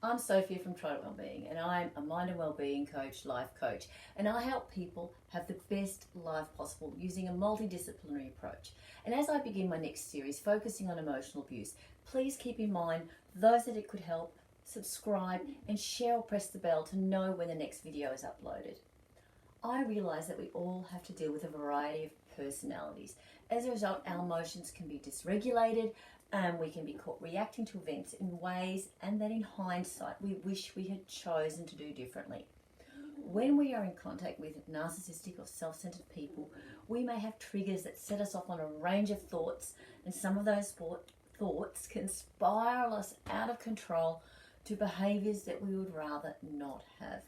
I'm Sophia from Trident Wellbeing, and I'm a mind and wellbeing coach, life coach, and I help people have the best life possible using a multidisciplinary approach. And as I begin my next series focusing on emotional abuse, please keep in mind those that it could help, subscribe and share or press the bell to know when the next video is uploaded. I realise that we all have to deal with a variety of personalities. As a result, our emotions can be dysregulated and we can be caught reacting to events in ways and that in hindsight we wish we had chosen to do differently. When we are in contact with narcissistic or self-centered people, we may have triggers that set us off on a range of thoughts, and some of those thoughts can spiral us out of control to behaviours that we would rather not have.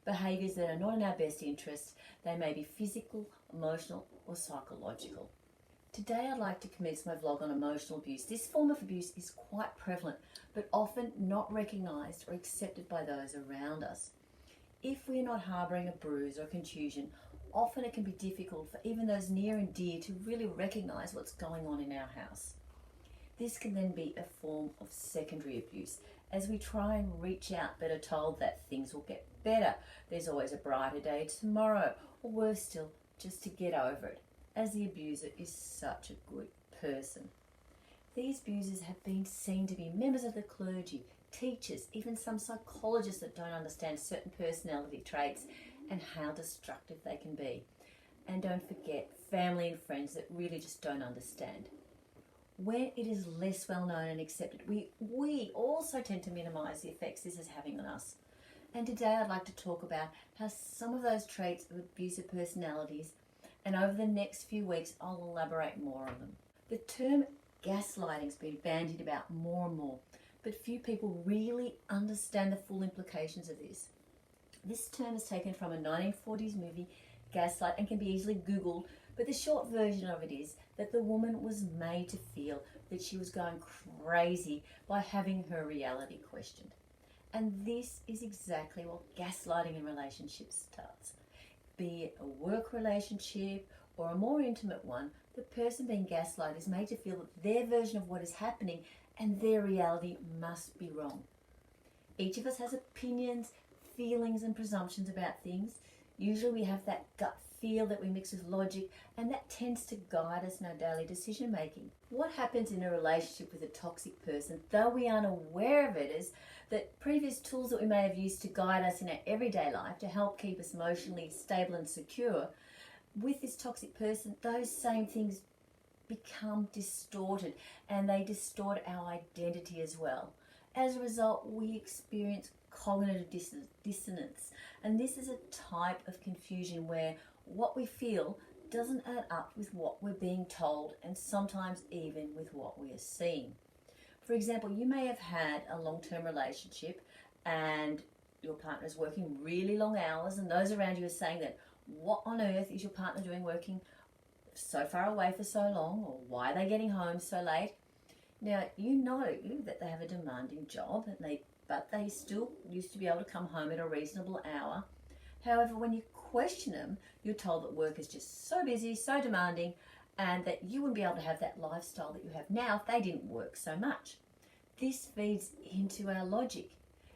Behaviours that are not in our best interest. They may be physical, emotional or psychological. Today I'd like to commence my vlog on emotional abuse. This form of abuse is quite prevalent, but often not recognised or accepted by those around us. If we are not harbouring a bruise or contusion, often it can be difficult for even those near and dear to really recognise what's going on in our house. This can then be a form of secondary abuse as we try and reach out but are told that things will get better. There's always a brighter day tomorrow, or worse still, just to get over it, as the abuser is such a good person. These abusers have been seen to be members of the clergy, teachers, even some psychologists that don't understand certain personality traits and how destructive they can be. And don't forget, family and friends that really just don't understand. When it is less well known and accepted, we also tend to minimise the effects this is having on us. And today I'd like to talk about how some of those traits of abusive personalities, and over the next few weeks I'll elaborate more on them. The term gaslighting has been bandied about more and more, but few people really understand the full implications of this. This term is taken from a 1940s movie, Gaslight, and can be easily Googled, but the short version of it is that the woman was made to feel that she was going crazy by having her reality questioned. And this is exactly what gaslighting in relationships does. Be it a work relationship or a more intimate one, the person being gaslighted is made to feel that their version of what is happening and their reality must be wrong. Each of us has opinions, feelings and presumptions about things. Usually we have that gut feel that we mix with logic, and that tends to guide us in our daily decision making. What happens in a relationship with a toxic person, though we aren't aware of it, is that previous tools that we may have used to guide us in our everyday life to help keep us emotionally stable and secure, with this toxic person, those same things become distorted and they distort our identity as well. As a result, we experience cognitive dissonance, and this is a type of confusion where what we feel doesn't add up with what we're being told, and sometimes even with what we are seeing. For example, you may have had a long-term relationship and your partner is working really long hours, and those around you are saying that what on earth is your partner doing working so far away for so long, or why are they getting home so late? Now, you know that they have a demanding job, but they still used to be able to come home at a reasonable hour. However, when you question them, you're told that work is just so busy, so demanding, and that you wouldn't be able to have that lifestyle that you have now if they didn't work so much. This feeds into our logic.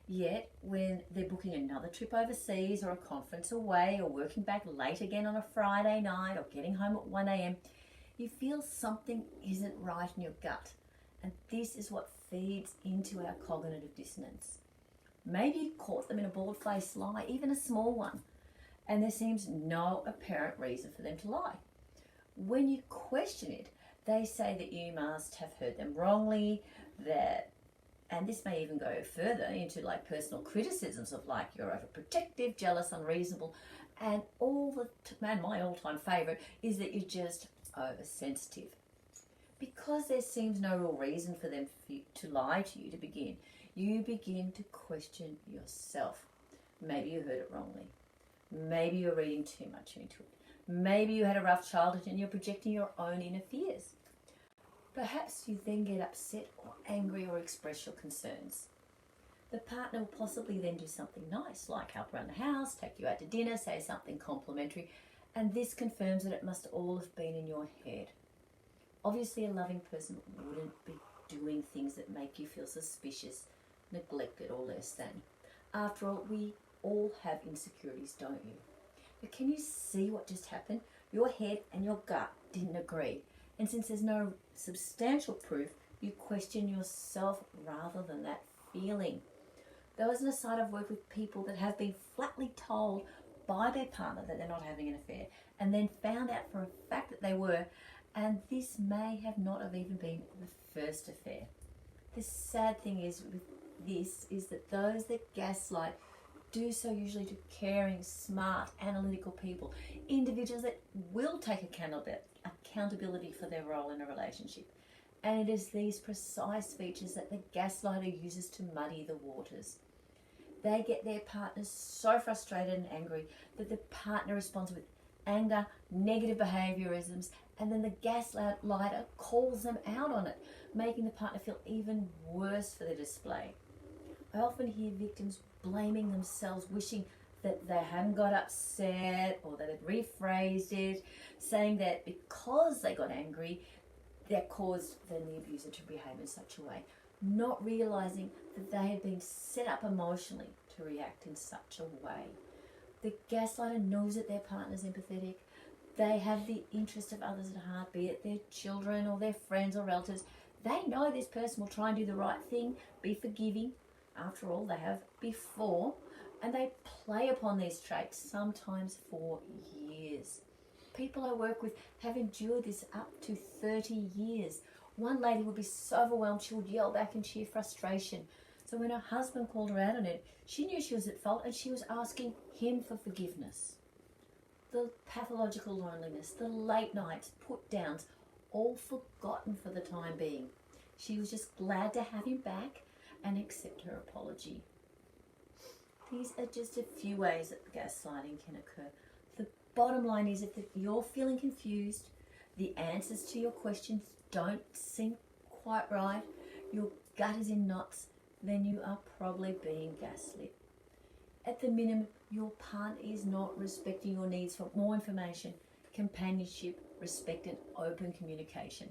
Yet, when they're booking another trip overseas or a conference away or working back late again on a Friday night or getting home at 1 a.m, you feel something isn't right in your gut. And this is what feeds into our cognitive dissonance. Maybe you caught them in a bald-faced lie, even a small one, and there seems no apparent reason for them to lie. When you question it, they say that you must have heard them wrongly, and this may even go further into like personal criticisms of like you're overprotective, jealous, unreasonable, and my all-time favourite is that you're just oversensitive. Because there seems no real reason for them to lie to you to begin, you begin to question yourself. Maybe you heard it wrongly. Maybe you're reading too much into it. Maybe you had a rough childhood and you're projecting your own inner fears. Perhaps you then get upset or angry or express your concerns. The partner will possibly then do something nice, like help around the house, take you out to dinner, say something complimentary, and this confirms that it must all have been in your head. Obviously, a loving person wouldn't be doing things that make you feel suspicious neglected, or less than. After all, we all have insecurities, don't you? But can you see what just happened? Your head and your gut didn't agree. And since there's no substantial proof, you question yourself rather than that feeling. There was an aside I've worked with people that have been flatly told by their partner that they're not having an affair, and then found out for a fact that they were, and this may have not have even been the first affair. The sad thing is with this is that those that gaslight do so usually to caring, smart, analytical people, individuals that will take accountability for their role in a relationship. And it is these precise features that the gaslighter uses to muddy the waters. They get their partners so frustrated and angry that the partner responds with anger, negative behaviorisms, and then the gaslighter calls them out on it, making the partner feel even worse for the display. I often hear victims blaming themselves, wishing that they hadn't got upset or that they'd rephrased it, saying that because they got angry, that caused then the abuser to behave in such a way, not realizing that they had been set up emotionally to react in such a way. The gaslighter knows that their partner's empathetic. They have the interest of others at heart, be it their children or their friends or relatives. They know this person will try and do the right thing, be forgiving. After all, they have before, and they play upon these traits, sometimes for years. People I work with have endured this up to 30 years. One lady would be so overwhelmed she would yell back in sheer frustration. So when her husband called her out on it, she knew she was at fault and she was asking him for forgiveness. The pathological loneliness, the late nights, put downs, all forgotten for the time being. She was just glad to have him back and accept her apology. These are just a few ways that gaslighting can occur. The bottom line is if you're feeling confused, the answers to your questions don't seem quite right, your gut is in knots, then you are probably being gaslit. At the minimum, your partner is not respecting your needs for more information, companionship, respect, and open communication.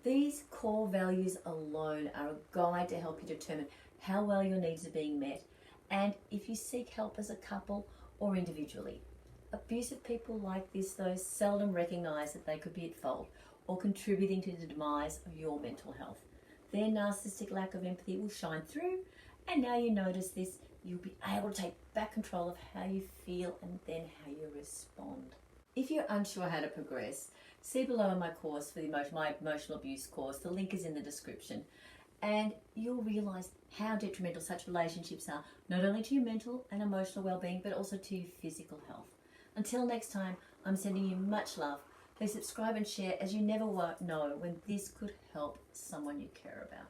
These core values alone are a guide to help you determine how well your needs are being met and if you seek help as a couple or individually. Abusive people like this, though, seldom recognise that they could be at fault or contributing to the demise of your mental health. Their narcissistic lack of empathy will shine through, and now you notice this, you'll be able to take back control of how you feel and then how you respond. If you're unsure how to progress, see below in my course for my emotional abuse course. The link is in the description. And you'll realise how detrimental such relationships are, not only to your mental and emotional well-being, but also to your physical health. Until next time, I'm sending you much love. Please subscribe and share, as you never know when this could help someone you care about.